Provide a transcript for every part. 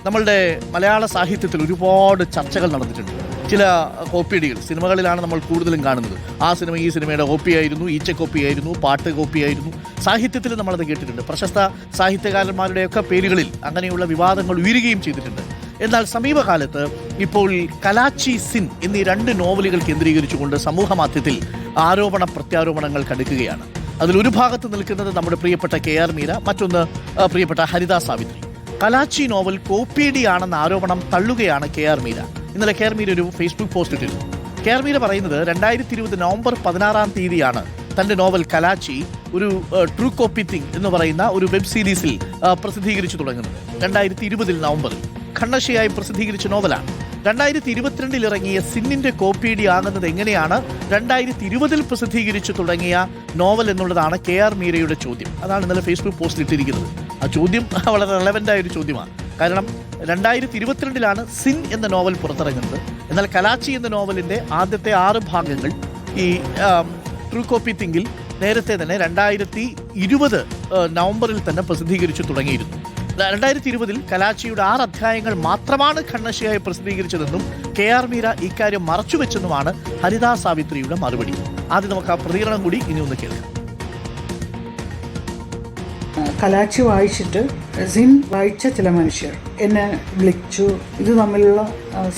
നമ്മളുടെ മലയാള സാഹിത്യത്തിൽ ഒരുപാട് ചർച്ചകൾ നടന്നിട്ടുണ്ട്. ചില കോപ്പിയടികൾ സിനിമകളിലാണ് നമ്മൾ കൂടുതലും കാണുന്നത്. ആ സിനിമ ഈ സിനിമയുടെ കോപ്പിയായിരുന്നു, ഈച്ച കോപ്പിയായിരുന്നു, പാട്ട് കോപ്പിയായിരുന്നു. സാഹിത്യത്തിൽ നമ്മളത് കേട്ടിട്ടുണ്ട്. പ്രശസ്ത സാഹിത്യകാരന്മാരുടെയൊക്കെ പേരുകളിൽ അങ്ങനെയുള്ള വിവാദങ്ങൾ ഉയരുകയും ചെയ്തിട്ടുണ്ട്. എന്നാൽ സമീപകാലത്ത് ഇപ്പോൾ കലാച്ചി സിൻ എന്നീ 2 നോവലുകൾ കേന്ദ്രീകരിച്ചുകൊണ്ട് സമൂഹ മാധ്യമത്തിൽ ആരോപണ പ്രത്യാരോപണങ്ങൾ കടുക്കുകയാണ്. അതിലൊരു ഭാഗത്ത് നിൽക്കുന്നത് നമ്മുടെ പ്രിയപ്പെട്ട KR മീര, മറ്റൊന്ന് പ്രിയപ്പെട്ട ഹരിത സാവിത്രി. കലാച്ചി നോവൽ കോപ്പിയടിയാണെന്ന ആരോപണം തള്ളുകയാണ് KR മീര. ഇന്നലെ KR മീര ഒരു ഫേസ്ബുക്ക് പോസ്റ്റ് ഇട്ടിരുന്നു. KR മീര പറയുന്നത് 2020 നവംബർ 16 തന്റെ നോവൽ കലാച്ചി ഒരു ട്രൂ കോപ്പി തിങ് എന്ന് പറയുന്ന ഒരു വെബ് സീരീസിൽ പ്രസിദ്ധീകരിച്ചു തുടങ്ങുന്നത്. 2020 നവംബറിൽ ഖണ്ണശയായി പ്രസിദ്ധീകരിച്ച നോവലാണ്. 2022 ഇറങ്ങിയ സിന്നിന്റെ കോപ്പിയടി ആകുന്നത് എങ്ങനെയാണ് 2020 പ്രസിദ്ധീകരിച്ചു തുടങ്ങിയ നോവൽ എന്നുള്ളതാണ് KR മീരയുടെ ചോദ്യം. അതാണ് ഇന്നലെ ഫേസ്ബുക്ക് പോസ്റ്റിൽ ഇട്ടിരിക്കുന്നത്. ആ ചോദ്യം വളരെ റെലവൻ്റ് ആയൊരു ചോദ്യമാണ്. കാരണം 2022 സിൻ എന്ന നോവൽ പുറത്തിറങ്ങുന്നത്. എന്നാൽ കലാച്ചി എന്ന നോവലിന്റെ ആദ്യത്തെ 6 ഭാഗങ്ങൾ ഈ ട്രൂ കോപ്പി തിങ്കിൽ നേരത്തെ തന്നെ 2020 നവംബറിൽ തന്നെ പ്രസിദ്ധീകരിച്ചു തുടങ്ങിയിരുന്നു. 2020 കലാച്ചിയുടെ 6 അധ്യായങ്ങൾ മാത്രമാണ് ഖണ്ണശയായി പ്രസിദ്ധീകരിച്ചതെന്നും KR മീര ഇക്കാര്യം മറച്ചുവെച്ചെന്നുമാണ് ഹരിത സാവിത്രിയുടെ മറുപടി. ആദ്യം നമുക്ക് ആ പ്രതികരണം കൂടി ഇനി ഒന്ന് കേൾക്കാം. കലാച്ചി വായിച്ചിട്ട് സിൻ വായിച്ച ചില മനുഷ്യർ എന്നെ വിളിച്ചു. ഇത് തമ്മിലുള്ള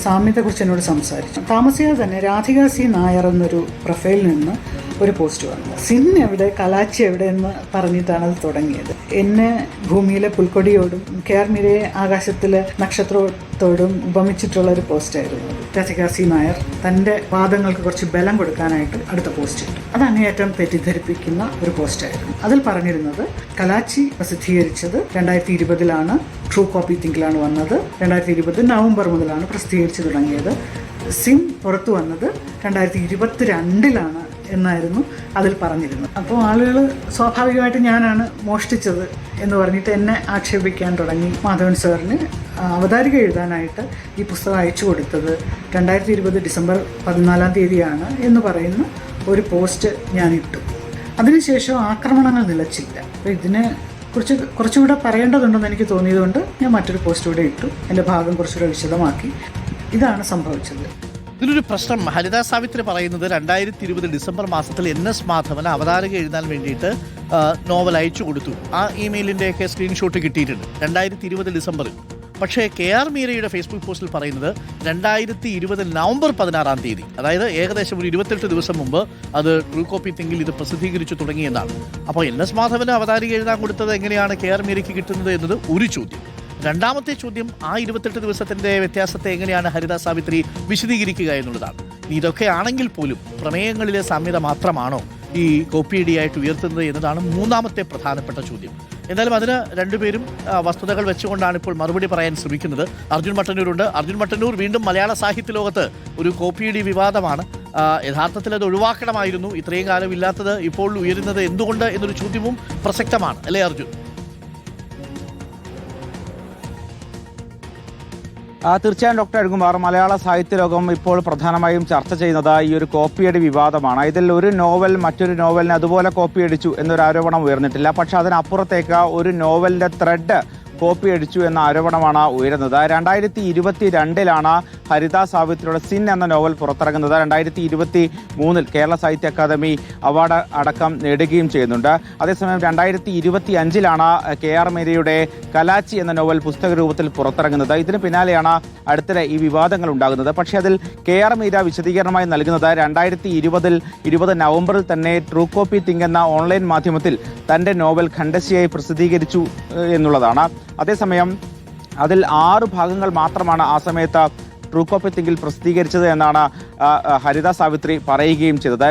സാമ്യത്തെക്കുറിച്ച് എന്നോട് സംസാരിച്ചു. താമസിയാതെ തന്നെ രാധിക C നായർ എന്നൊരു പ്രൊഫൈലിൽ നിന്ന് ഒരു പോസ്റ്റ് വന്നു. സിൻ എവിടെ, കലാച്ചി എവിടെ എന്ന് പറഞ്ഞിട്ടാണ് അത് തുടങ്ങിയത്. എന്നെ ഭൂമിയിലെ പുൽക്കൊടിയോടും KR മീരയെ ആകാശത്തിലെ നക്ഷത്രത്തോടും ഉപമിച്ചിട്ടുള്ള ഒരു പോസ്റ്റായിരുന്നു. രാധിക C നായർ തൻ്റെ വാദങ്ങൾക്ക് കുറച്ച് ബലം കൊടുക്കാനായിട്ട് അടുത്ത പോസ്റ്റ് ഇട്ടു. അത് അങ്ങേയറ്റം തെറ്റിദ്ധരിപ്പിക്കുന്ന ഒരു പോസ്റ്റായിരുന്നു. അതിൽ പറഞ്ഞിരുന്നത് കലാച്ചി പ്രസിദ്ധീകരിച്ചത് 2020 ട്രൂ കോപ്പി തിങ്കിലാണ് വന്നത്. 2020 നവംബർ മുതലാണ് പ്രസിദ്ധീകരിച്ചു തുടങ്ങിയത്. സിൻ പുറത്തു വന്നത് 2022 എന്നായിരുന്നു അതിൽ പറഞ്ഞിരുന്നത്. അപ്പോൾ ആളുകൾ സ്വാഭാവികമായിട്ട് ഞാനാണ് മോഷ്ടിച്ചത് എന്ന് പറഞ്ഞിട്ട് എന്നെ ആക്ഷേപിക്കാൻ തുടങ്ങി. മാധവൻ സാറിന് അവതാരിക എഴുതാനായിട്ട് ഈ പുസ്തകം അയച്ചു കൊടുത്തത് 2020 ഡിസംബർ 14 എന്ന് പറയുന്ന ഒരു പോസ്റ്റ് ഞാൻ ഇട്ടു. അതിനുശേഷം ആക്രമണങ്ങൾ നിലച്ചില്ല. അപ്പോൾ ഇതിനെ കുറിച്ച് കുറച്ചുകൂടെ പറയേണ്ടതുണ്ടെന്ന് എനിക്ക് തോന്നിയതുകൊണ്ട് ഞാൻ മറ്റൊരു പോസ്റ്റ് കൂടെ ഇട്ടു. എൻ്റെ ഭാഗം കുറച്ചുകൂടെ വിശദമാക്കി. ഇതാണ് സംഭവിച്ചത്. ഇതിലൊരു പ്രശ്നം ഹരിത സാവിത്രി പറയുന്നത് 2020 ഡിസംബർ മാസത്തിൽ NS മാധവന് അവതാരക എഴുതാൻ വേണ്ടിയിട്ട് നോവൽ അയച്ചു കൊടുത്തു. ആ ഇമെയിലിൻ്റെയൊക്കെ സ്ക്രീൻഷോട്ട് കിട്ടിയിട്ടുണ്ട് 2020 ഡിസംബറിൽ. പക്ഷേ KR മീരയുടെ ഫേസ്ബുക്ക് പോസ്റ്റിൽ പറയുന്നത് 2020 നവംബർ 16 അതായത് ഏകദേശം ഒരു 28 ദിവസം മുമ്പ് അത് ട്രൂ കോപ്പി തിങ്കിൽ ഇത് പ്രസിദ്ധീകരിച്ചു തുടങ്ങിയെന്നാണ്. അപ്പോൾ NS മാധവന് അവതാരിക എഴുതാൻ കൊടുത്തത് എങ്ങനെയാണ് KR മീരയ്ക്ക് കിട്ടുന്നത് എന്നത് ഒരു ചോദ്യം. രണ്ടാമത്തെ ചോദ്യം, ആ 28 ദിവസത്തിൻ്റെ വ്യത്യാസത്തെ എങ്ങനെയാണ് ഹരിത സാവിത്രി വിശദീകരിക്കുക എന്നുള്ളതാണ്. ഇതൊക്കെ ആണെങ്കിൽ പോലും പ്രമേയങ്ങളിലെ സാമ്യത മാത്രമാണോ ഈ കോപ്പിയടിയായിട്ട് ഉയർത്തുന്നത് എന്നതാണ് മൂന്നാമത്തെ പ്രധാനപ്പെട്ട ചോദ്യം. എന്തായാലും അതിന് രണ്ടുപേരും വസ്തുതകൾ വെച്ചുകൊണ്ടാണ് ഇപ്പോൾ മറുപടി പറയാൻ ശ്രമിക്കുന്നത്. അർജുൻ മട്ടന്നൂരുണ്ട്. അർജുൻ മട്ടന്നൂർ, വീണ്ടും മലയാള സാഹിത്യ ലോകത്ത് ഒരു കോപ്പിയടി വിവാദമാണ്. യഥാർത്ഥത്തിൽ അത് ഒഴിവാക്കണമായിരുന്നു. ഇത്രയും കാലം ഇല്ലാത്തത് ഇപ്പോൾ ഉയരുന്നത് എന്തുകൊണ്ട് എന്നൊരു ചോദ്യവും പ്രസക്തമാണ്, അല്ലേ അർജുൻ? തീർച്ചയായും ഡോക്ടർ അഴുകുമാർ, മലയാള സാഹിത്യ ലോകം ഇപ്പോൾ പ്രധാനമായും ചർച്ച ചെയ്യുന്നത് ഈ ഒരു കോപ്പിയടി വിവാദമാണ്. ഇതിൽ ഒരു നോവൽ മറ്റൊരു നോവലിനെ അതുപോലെ കോപ്പിയടിച്ചു എന്നൊരു ആരോപണം ഉയർന്നിട്ടില്ല. പക്ഷെ അതിനപ്പുറത്തേക്ക് ഒരു നോവലിന്റെ ത്രെഡ് കോപ്പി അടിച്ചു എന്ന ആരോപണമാണ് ഉയരുന്നത്. 2022 ഹരിത സാവിത്രിയുടെ സിൻ എന്ന നോവൽ പുറത്തിറങ്ങുന്നത്. 2023 കേരള സാഹിത്യ അക്കാദമി അവാർഡ് അടക്കം നേടുകയും ചെയ്യുന്നുണ്ട്. അതേസമയം 2025 KR മീരയുടെ കലാച്ചി എന്ന നോവൽ പുസ്തക രൂപത്തിൽ പുറത്തിറങ്ങുന്നത്. ഇതിന് പിന്നാലെയാണ് അടുത്തിടെ ഈ വിവാദങ്ങൾ ഉണ്ടാകുന്നത്. പക്ഷേ അതിൽ KR മീര വിശദീകരണമായി നൽകുന്നത് 2020 നവംബറിൽ തന്നെ ട്രൂ കോപ്പി തിങ്ക് എന്ന ഓൺലൈൻ മാധ്യമത്തിൽ തൻ്റെ നോവൽ ഖണ്ഡശയായി പ്രസിദ്ധീകരിച്ചു എന്നുള്ളതാണ്. അതേസമയം അതിൽ 6 ഭാഗങ്ങൾ മാത്രമാണ് ആ സമയത്ത് ട്രൂ കോപ്പി തിങ്കിൽ പ്രസിദ്ധീകരിച്ചത് എന്നാണ് ഹരിത സാവിത്രി പറയുകയും ചെയ്തത്.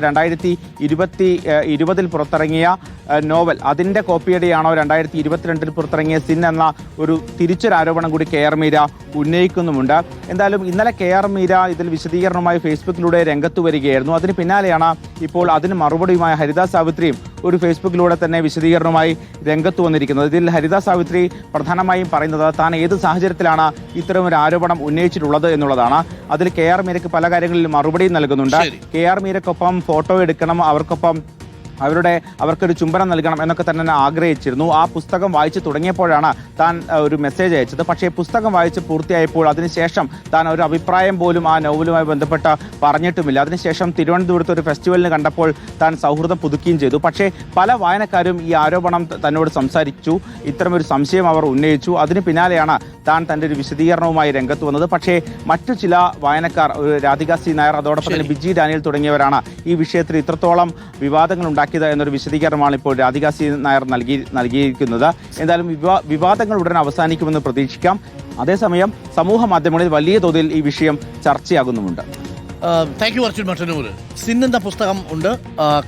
2020 പുറത്തിറങ്ങിയ നോവൽ അതിൻ്റെ കോപ്പിയടിയാണോ 2022 പുറത്തിറങ്ങിയ സിൻ എന്ന ഒരു തിരിച്ചൊരാരോപണം കൂടി KR മീര ഉന്നയിക്കുന്നുമുണ്ട്. എന്തായാലും ഇന്നലെ KR മീര ഇതിൽ വിശദീകരണവുമായി ഫേസ്ബുക്കിലൂടെ രംഗത്ത് വരികയായിരുന്നു. അതിന് പിന്നാലെയാണ് ഇപ്പോൾ അതിന് മറുപടിയുമായി ഹരിത സാവിത്രിയും ഒരു ഫേസ്ബുക്കിലൂടെ തന്നെ വിശദീകരണവുമായി രംഗത്ത് വന്നിരിക്കുന്നത്. ഇതിൽ ഹരിത സാവിത്രി പ്രധാനമായും പറയുന്നത് താൻ ഏത് സാഹചര്യത്തിലാണ് ഇത്തരമൊരു ആരോപണം ഉന്നയിച്ചിട്ടുള്ളത് എന്നുള്ളതാണ്. അതിൽ KR മീരയ്ക്ക് പല കാര്യങ്ങളിലും മറുപടി നൽകുന്നുണ്ട്. KR മീരക്കൊപ്പം ഫോട്ടോ എടുക്കണം, അവർക്കൊപ്പം അവർക്കൊരു ചുംബനം നൽകണം എന്നൊക്കെ തന്നെ ആഗ്രഹിച്ചിരുന്നു. ആ പുസ്തകം വായിച്ചു തുടങ്ങിയപ്പോഴാണ് താൻ ഒരു മെസ്സേജ് അയച്ചത്. പക്ഷേ പുസ്തകം വായിച്ച് പൂർത്തിയായപ്പോൾ അതിനുശേഷം താൻ ഒരു അഭിപ്രായം പോലും ആ നോവലുമായി ബന്ധപ്പെട്ട് പറഞ്ഞിട്ടുമില്ല. അതിനുശേഷം തിരുവനന്തപുരത്ത് ഒരു ഫെസ്റ്റിവലിന് കണ്ടപ്പോൾ താൻ സൗഹൃദം പുതുക്കുകയും ചെയ്തു. പക്ഷേ പല വായനക്കാരും ഈ ആരോപണം തന്നോട് സംസാരിച്ചു, ഇത്തരമൊരു സംശയം അവർ ഉന്നയിച്ചു. അതിന് പിന്നാലെയാണ് താൻ തൻ്റെ ഒരു വിശദീകരണവുമായി രംഗത്ത് വന്നത്. പക്ഷേ മറ്റു ചില വായനക്കാർ, രാധിക സി നായർ, അതോടൊപ്പം തന്നെ ബിജി ഡാനിയൽ തുടങ്ങിയവരാണ് ഈ വിഷയത്തിൽ ഇത്രത്തോളം വിവാദങ്ങൾ ഉണ്ടാക്കിയത് എന്നൊരു വിശദീകരണമാണ് ഇപ്പോൾ രാധിക സി നായർ നൽകിയിരിക്കുന്നത്. എന്തായാലും വിവാദങ്ങൾ ഉടൻ അവസാനിക്കുമെന്ന് പ്രതീക്ഷിക്കാം. അതേസമയം സമൂഹ മാധ്യമങ്ങളിൽ വലിയ തോതിൽ ഈ വിഷയം ചർച്ചയാകുന്നുമുണ്ട്. Thank you Arjun Mattannur. Sin എന്ന പുസ്തകം ഉണ്ട്,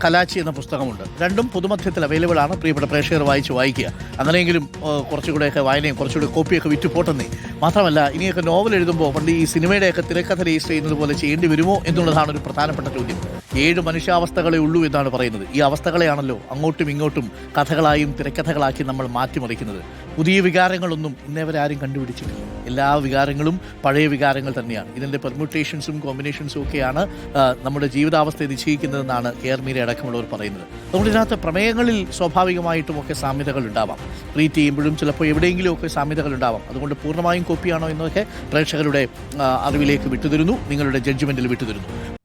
കലാച്ചി എന്ന പുസ്തകമുണ്ട്. രണ്ടും പൊതുമധ്യത്തിൽ അവൈലബിൾ ആണ്. പ്രിയപ്പെട്ട പ്രേക്ഷകർ വായിക്കുക. അങ്ങനെയെങ്കിലും കുറച്ചുകൂടെയൊക്കെ വായനയും കുറച്ചുകൂടെ കോപ്പിയൊക്കെ വിറ്റ് പോട്ടെന്നേ. മാത്രമല്ല, ഇനിയൊക്കെ നോവൽ എഴുതുമ്പോൾ പണ്ട് ഈ സിനിമയുടെയൊക്കെ തിരക്കഥ രജിസ്റ്റർ ചെയ്യുന്നത് പോലെ ചെയ്യേണ്ടി വരുമോ എന്നുള്ളതാണ് ഒരു പ്രധാനപ്പെട്ട ചോദ്യം. 7 മനുഷ്യാവസ്ഥകളെ ഉള്ളൂ എന്നാണ് പറയുന്നത്. ഈ അവസ്ഥകളെയാണല്ലോ അങ്ങോട്ടും ഇങ്ങോട്ടും കഥകളായും തിരക്കഥകളാക്കി നമ്മൾ മാറ്റിമറിക്കുന്നത്. പുതിയ വികാരങ്ങളൊന്നും ഇന്നേവരെ ആരും കണ്ടുപിടിച്ചിട്ടില്ല. എല്ലാ വികാരങ്ങളും പഴയ വികാരങ്ങൾ തന്നെയാണ്. ഇതിൻ്റെ പെർമ്യൂട്ടേഷൻസും കോമ്പിനേഷൻസും ഒക്കെയാണ് നമ്മുടെ ജീവിതാവസ്ഥയെ നിശ്ചയിക്കുന്നതെന്നാണ് കെയർ മീര അടക്കമുള്ളവർ പറയുന്നത്. അതുകൊണ്ട് ഇതിനകത്ത് പ്രമേയങ്ങളിൽ സ്വാഭാവികമായിട്ടുമൊക്കെ സാമ്യതകൾ ഉണ്ടാവാം. ട്രീറ്റ് ചെയ്യുമ്പോഴും ചിലപ്പോൾ എവിടെയെങ്കിലുമൊക്കെ സാമ്യതകൾ ഉണ്ടാവാം. അതുകൊണ്ട് പൂർണ്ണമായും കോപ്പിയാണോ എന്നൊക്കെ പ്രേക്ഷകരുടെ അറിവിലേക്ക് വിട്ടുതരുന്നു, നിങ്ങളുടെ ജഡ്ജ്മെൻറ്റിൽ വിട്ടുതരുന്നു.